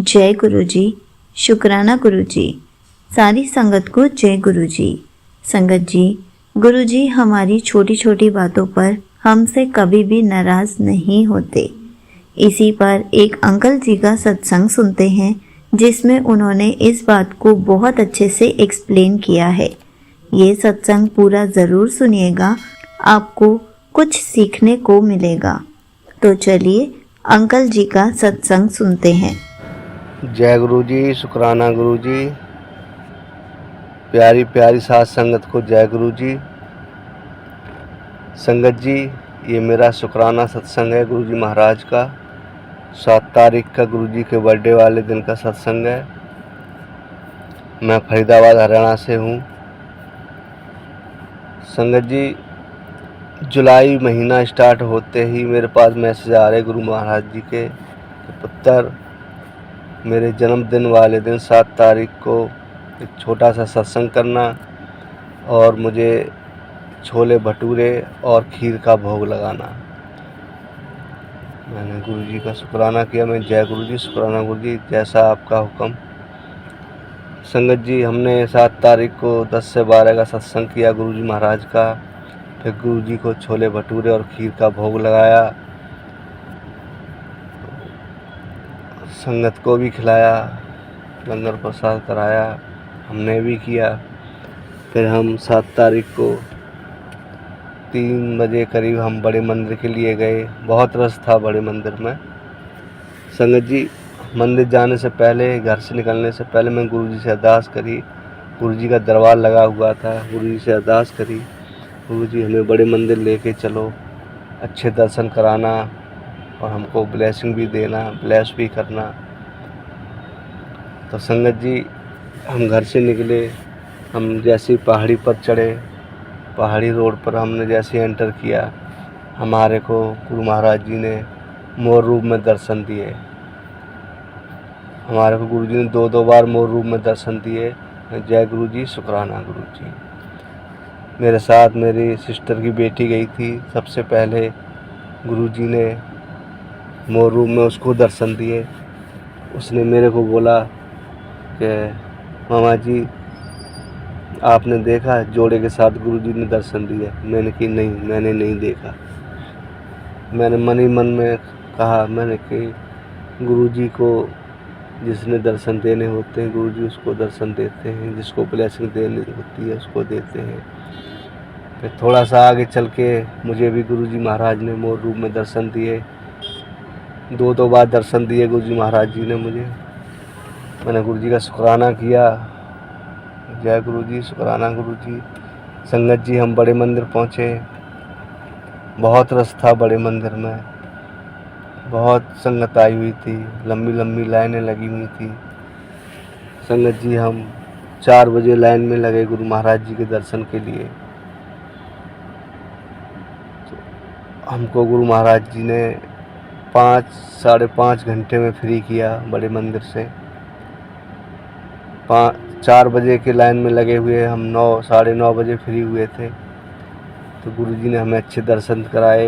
जय गुरु जी। शुक्राना गुरु जी। सारी संगत को जय गुरु जी। संगत जी, गुरु जी हमारी छोटी छोटी बातों पर हमसे कभी भी नाराज नहीं होते। इसी पर एक अंकल जी का सत्संग सुनते हैं जिसमें उन्होंने इस बात को बहुत अच्छे से एक्सप्लेन किया है। ये सत्संग पूरा ज़रूर सुनिएगा, आपको कुछ सीखने को मिलेगा। तो चलिए अंकल जी का सत्संग सुनते हैं। जय गुरु जी। शुक्राना गुरु जी। प्यारी प्यारी साथ संगत को जय गुरु जी। संगत जी, ये मेरा शुक्राना सत्संग है गुरु जी महाराज का। 7 तारीख का गुरु जी के बर्थडे वाले दिन का सत्संग है। मैं फरीदाबाद हरियाणा से हूँ। संगत जी, जुलाई महीना स्टार्ट होते ही मेरे पास मैसेज आ रहे गुरु महाराज जी के पुत्र, मेरे जन्मदिन वाले दिन 7 तारीख को एक छोटा सा सत्संग करना और मुझे छोले भटूरे और खीर का भोग लगाना। मैंने गुरु जी का शुक्राना किया। मैं जय गुरु जी, शुक्राना गुरु जी, जैसा आपका हुक्म। संगत जी, हमने 7 तारीख को 10 से 12 का सत्संग किया गुरु जी महाराज का। फिर गुरु जी को छोले भटूरे और खीर का भोग लगाया, संगत को भी खिलाया, लंगर प्रसाद कराया, हमने भी किया। फिर हम 7 तारीख को 3 बजे करीब हम बड़े मंदिर के लिए गए। बहुत रश था बड़े मंदिर में। संगत जी, मंदिर जाने से पहले, घर से निकलने से पहले मैं गुरु जी से अरदास करी। गुरु जी का दरबार लगा हुआ था। गुरु जी से अरदास करी, गुरु जी हमें बड़े मंदिर लेके चलो, अच्छे दर्शन कराना और हमको ब्लेसिंग भी देना, ब्लेस भी करना। तो संगत जी, हम घर से निकले। हम जैसे पहाड़ी पर चढ़े, पहाड़ी रोड पर हमने जैसे एंटर किया, हमारे को गुरु महाराज जी ने मोर रूप में दर्शन दिए। हमारे को गुरु जी ने 2 बार मोर रूप में दर्शन दिए। जय गुरु जी, शुक्राना गुरु जी। मेरे साथ मेरी सिस्टर की बेटी गई थी। सबसे पहले गुरु जी ने मोर रूप में उसको दर्शन दिए। उसने मेरे को बोला कि मामा जी, आपने देखा जोड़े के साथ गुरु जी ने दर्शन दिए? मैंने कि नहीं, मैंने नहीं देखा। मैंने मन ही मन में कहा, मैंने कि गुरु जी को जिसने दर्शन देने होते हैं, गुरु जी उसको दर्शन देते हैं, जिसको ब्लेसिंग देनी होती है उसको देते हैं। फिर थोड़ा सा आगे चल के मुझे भी गुरु जी महाराज ने मोर रूप में दर्शन दिए। 2 बार दर्शन दिए गुरु जी महाराज जी ने मुझे। मैंने गुरु जी का शुक्राना किया। जय गुरु जी, शुक्राना गुरु जी। संगत जी, हम बड़े मंदिर पहुँचे। बहुत रश था बड़े मंदिर में, बहुत संगत आई हुई थी, लंबी लंबी लाइनें लगी हुई थी। संगत जी, हम 4 बजे लाइन में लगे गुरु महाराज जी के दर्शन के लिए। तो हमको गुरु महाराज जी ने 5 - 5.5 घंटे में फ्री किया बड़े मंदिर से। 4 बजे के लाइन में लगे हुए हम 9 - 9:30 बजे फ्री हुए थे। तो गुरु जी ने हमें अच्छे दर्शन कराए।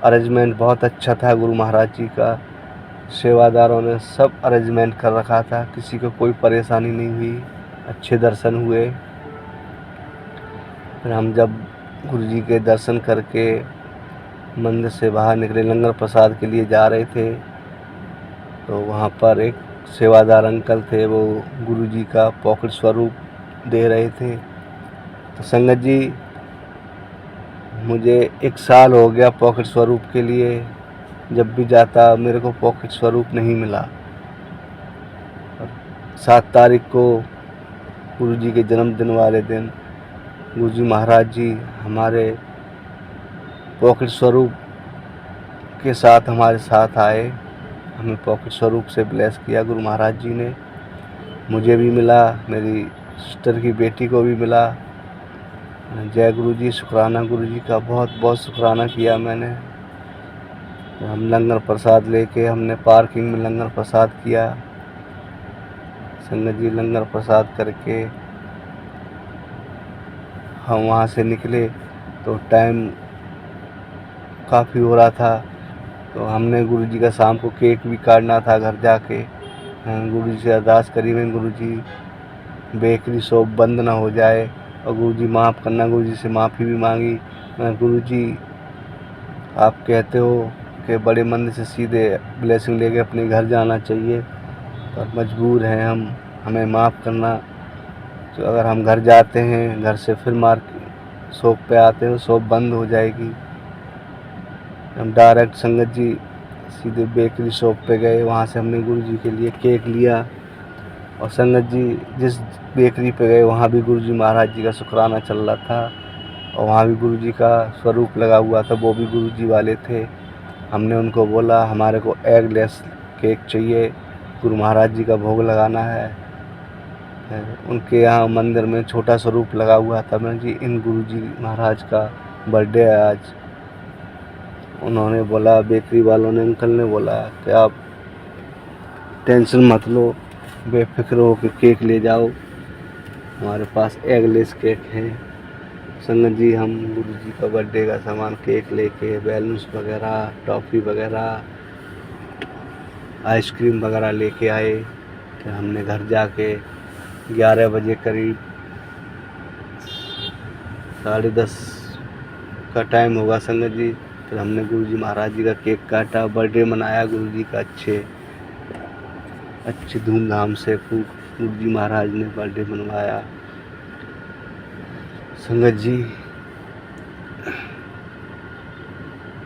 अरेंजमेंट बहुत अच्छा था गुरु महाराज जी का। सेवादारों ने सब अरेंजमेंट कर रखा था, किसी को कोई परेशानी नहीं हुई, अच्छे दर्शन हुए। फिर हम जब गुरु जी के दर्शन करके मंदिर से बाहर निकले, लंगर प्रसाद के लिए जा रहे थे, तो वहाँ पर एक सेवादार अंकल थे, वो गुरु जी का पॉकेट स्वरूप दे रहे थे। तो संगत जी, मुझे 1 साल हो गया पॉकेट स्वरूप के लिए। जब भी जाता मेरे को पॉकेट स्वरूप नहीं मिला। 7 तारीख को गुरु जी के जन्मदिन वाले दिन गुरु जी महाराज जी हमारे पॉकेट स्वरूप के साथ हमारे साथ आए। हमें पॉकेट स्वरूप से ब्लेस किया गुरु महाराज जी ने। मुझे भी मिला, मेरी सिस्टर की बेटी को भी मिला। जय गुरु जी, शुक्राना गुरु जी का बहुत बहुत शुक्राना किया मैंने। हम लंगर प्रसाद लेके हमने पार्किंग में लंगर प्रसाद किया। संगत जी, लंगर प्रसाद करके हम वहाँ से निकले तो टाइम काफ़ी हो रहा था। तो हमने गुरु जी का शाम को केक भी काटना था घर जाके। गुरु जी से अरदास करी मैं, गुरु जी बेकरी शॉप बंद ना हो जाए, और गुरु जी माफ़ करना, गुरु जी से माफ़ी भी मांगी। मैं, गुरु जी आप कहते हो कि बड़े मंदिर से सीधे ब्लेसिंग लेके अपने घर जाना चाहिए, पर मजबूर हैं हम, हमें माफ़ करना। तो अगर हम घर जाते हैं, घर से फिर शॉप पे आते हैं, शॉप बंद हो जाएगी। हम डायरेक्ट संगत जी सीधे बेकरी शॉप पे गए, वहाँ से हमने गुरु जी के लिए केक लिया, और संगत जी जिस बेकरी पे गए वहाँ भी गुरु जी महाराज जी का शुक्राना चल रहा था, और वहाँ भी गुरु जी का स्वरूप लगा हुआ था, वो भी गुरु जी वाले थे। हमने उनको बोला हमारे को एगलेस केक चाहिए, गुरु महाराज जी का भोग लगाना है। उनके यहाँ मंदिर में छोटा स्वरूप लगा हुआ था। मैं जी इन गुरु जी महाराज का बर्थडे है आज। उन्होंने बोला, बेकरी वालों ने, अंकल ने बोला कि आप टेंशन मत लो, बेफिक्र हो के केक ले जाओ, हमारे पास एगलेस केक है। संगत जी हम गुरु जी का बर्थडे का सामान, केक लेके, बैलून्स वगैरह, टॉफ़ी वगैरह, आइसक्रीम वगैरह लेके आए। फिर हमने घर जाके 11 बजे करीब, 10:30 का टाइम होगा संगत जी, फिर हमने गुरु जी महाराज जी का केक काटा, बर्थडे मनाया गुरु जी का अच्छे धूमधाम से। खूब गुरु जी महाराज ने बर्थडे मनवाया। संगत जी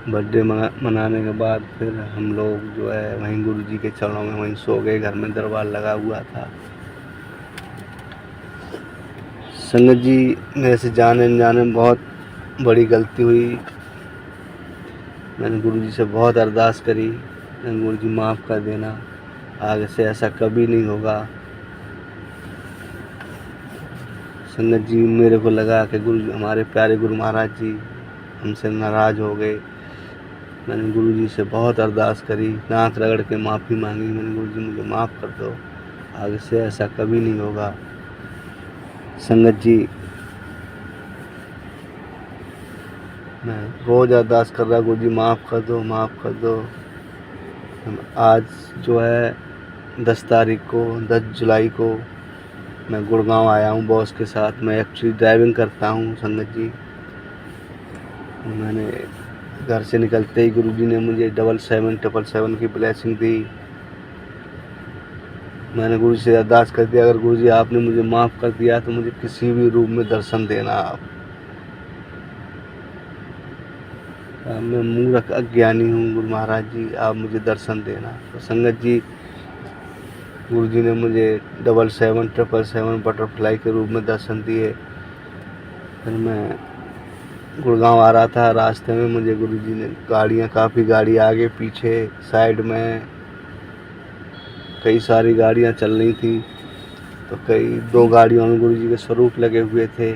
बर्थडे मनाने के बाद फिर हम लोग जो है वहीं गुरु जी के चरणों में वहीं सो गए। घर में दरबार लगा हुआ था। संगत जी मेरे से जाने अनजाने में बहुत बड़ी गलती हुई। मैंने गुरु जी से बहुत अरदास करी, गुरु जी माफ़ कर देना, आगे से ऐसा कभी नहीं होगा। संगत जी मेरे को लगा कि हमारे प्यारे गुरु महाराज जी हमसे नाराज़ हो गए। मैंने गुरु जी से बहुत अरदास करी, नाक रगड़ के माफ़ी मांगी। मैंने, गुरु जी मुझे माफ़ कर दो, आगे से ऐसा कभी नहीं होगा। संगत जी मैं रोज़ अरदास कर रहा, गुरु जी माफ़ कर दो, माफ़ कर दो। आज जो है 10 तारीख को, 10 जुलाई को मैं गुड़गांव आया हूँ बॉस के साथ। मैं एक्चुअली ड्राइविंग करता हूँ संगत जी। मैंने घर से निकलते ही गुरु जी ने मुझे 77777 की ब्लेसिंग दी। मैंने गुरु जी से अरदास कर दिया, अगर गुरु जी आपने मुझे माफ़ कर दिया तो मुझे किसी भी रूप में दर्शन देना आप। मैं मूर्ख अज्ञानी हूँ, गुरु महाराज जी आप मुझे दर्शन देना। तो संगत जी गुरु जी ने मुझे 77777 बटरफ्लाई के रूप में दर्शन दिए। फिर मैं गुड़गांव आ रहा था, रास्ते में मुझे गुरु जी ने काफ़ी गाड़ी आगे पीछे साइड में कई सारी गाड़ियाँ चल रही थी। तो 2 गाड़ियों में गुरु जी के स्वरूप लगे हुए थे,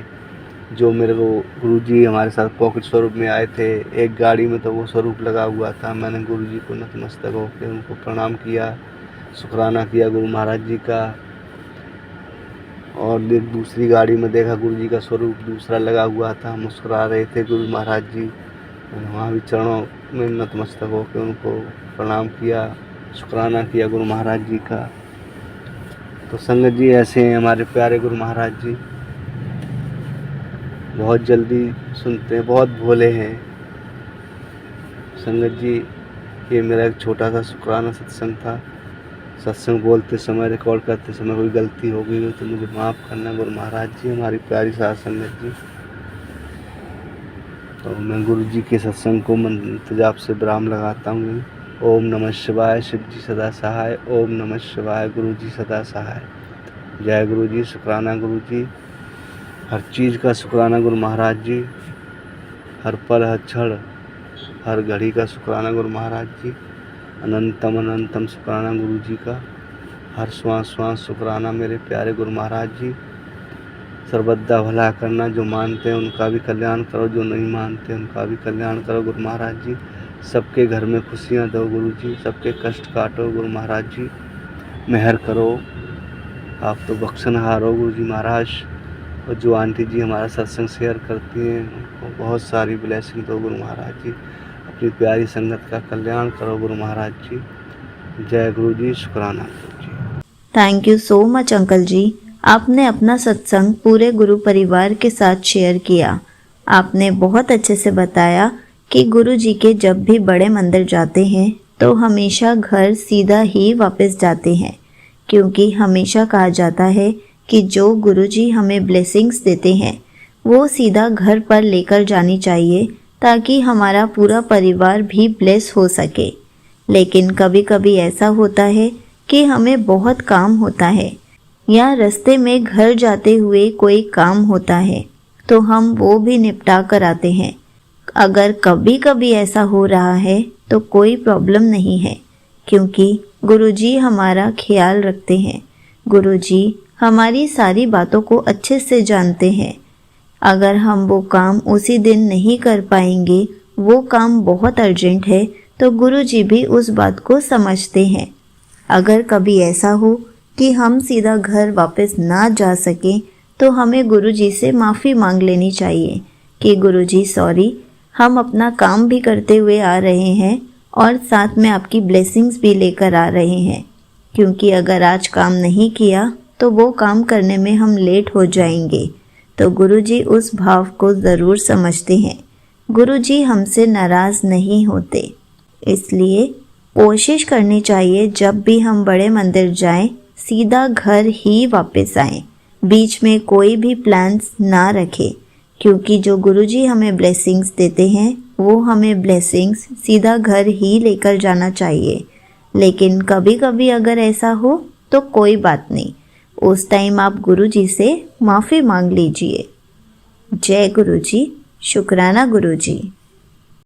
जो मेरे को गुरु जी हमारे साथ पॉकेट स्वरूप में आए थे। एक गाड़ी में तो वो स्वरूप लगा हुआ था। मैंने गुरु जी को नतमस्तक होकर उनको प्रणाम किया, शुक्राना किया गुरु महाराज जी का। और एक दूसरी गाड़ी में देखा गुरु जी का स्वरूप दूसरा लगा हुआ था, मुस्कुरा रहे थे गुरु महाराज जी। वहाँ भी चरणों में नतमस्तक होकर उनको प्रणाम किया, शुक्राना किया गुरु महाराज जी का। तो संगत जी ऐसे हैं हमारे प्यारे गुरु महाराज जी, बहुत जल्दी सुनते हैं, बहुत भोले हैं। संगत जी ये मेरा एक छोटा सा शुक्राना सत्संग था। सत्संग बोलते समय, रिकॉर्ड करते समय कोई गलती हो गई हो तो मुझे माफ़ करना गुरु महाराज जी, हमारी प्यारी साथ संगत जी। तो मैं गुरु जी के सत्संग को मंत्र जाप से विराम लगाता हूँ। ओम नमः शिवाय, शिव जी सदा सहाय। ओम नमः शिवाय, गुरु जी सदा सहाय। जय गुरु जी, शुक्राना गुरु जी, हर चीज़ का शुक्राना गुरु महाराज जी, हर पल हर क्षण हर घड़ी का शुक्राना गुरु महाराज जी। अनंतम अनंतम शुक्राना गुरु जी का, हर श्वास श्वास शुक्राना मेरे प्यारे गुरु महाराज जी। सर्वदा भला करना, जो मानते हैं उनका भी कल्याण करो, जो नहीं मानते उनका भी कल्याण करो गुरु महाराज जी। सबके घर में खुशियाँ दो गुरु जी, सबके कष्ट काटो गुरु महाराज जी, मेहर करो। आप तो बख्शनहार हो गुरु जी महाराज। और जो आंटी जी हमारा सत्संग शेयर करती हैं उनको बहुत सारी ब्लेसिंग दो गुरु महाराज जी। अपनी प्यारी संगत का कल्याण करो गुरु महाराज जी। जय गुरु जी, शुक्राना Guru ji. Thank you so much uncle ji. आपने अपना सत्संग पूरे गुरु परिवार के साथ शेयर किया। आपने बहुत अच्छे से बताया कि गुरु जी के जब भी बड़े मंदिर जाते हैं तो हमेशा घर सीधा ही वापस जाते हैं, क्योंकि हमेशा कहा जाता है कि जो गुरु जी हमें ब्लेसिंग्स देते हैं वो सीधा घर पर लेकर जानी चाहिए, ताकि हमारा पूरा परिवार भी ब्लेस हो सके। लेकिन कभी कभी ऐसा होता है कि हमें बहुत काम होता है या रास्ते में घर जाते हुए कोई काम होता है तो हम वो भी निपटा कर आते हैं। अगर कभी कभी ऐसा हो रहा है तो कोई प्रॉब्लम नहीं है, क्योंकि गुरुजी हमारा ख्याल रखते हैं। गुरुजी हमारी सारी बातों को अच्छे से जानते हैं। अगर हम वो काम उसी दिन नहीं कर पाएंगे, वो काम बहुत अर्जेंट है, तो गुरुजी भी उस बात को समझते हैं। अगर कभी ऐसा हो कि हम सीधा घर वापस ना जा सकें तो हमें गुरुजी से माफ़ी मांग लेनी चाहिए कि गुरुजी सॉरी, हम अपना काम भी करते हुए आ रहे हैं और साथ में आपकी ब्लेसिंग्स भी लेकर आ रहे हैं, क्योंकि अगर आज काम नहीं किया तो वो काम करने में हम लेट हो जाएंगे। तो गुरुजी उस भाव को ज़रूर समझते हैं। गुरुजी हमसे नाराज़ नहीं होते, इसलिए कोशिश करनी चाहिए जब भी हम बड़े मंदिर जाएं सीधा घर ही वापस आएं, बीच में कोई भी प्लान्स ना रखें, क्योंकि जो गुरुजी हमें ब्लेसिंग्स देते हैं वो हमें ब्लेसिंग्स सीधा घर ही लेकर जाना चाहिए। लेकिन कभी कभी अगर ऐसा हो तो कोई बात नहीं, उस टाइम आप गुरुजी से माफ़ी मांग लीजिए। जय गुरुजी, शुक्राना गुरुजी।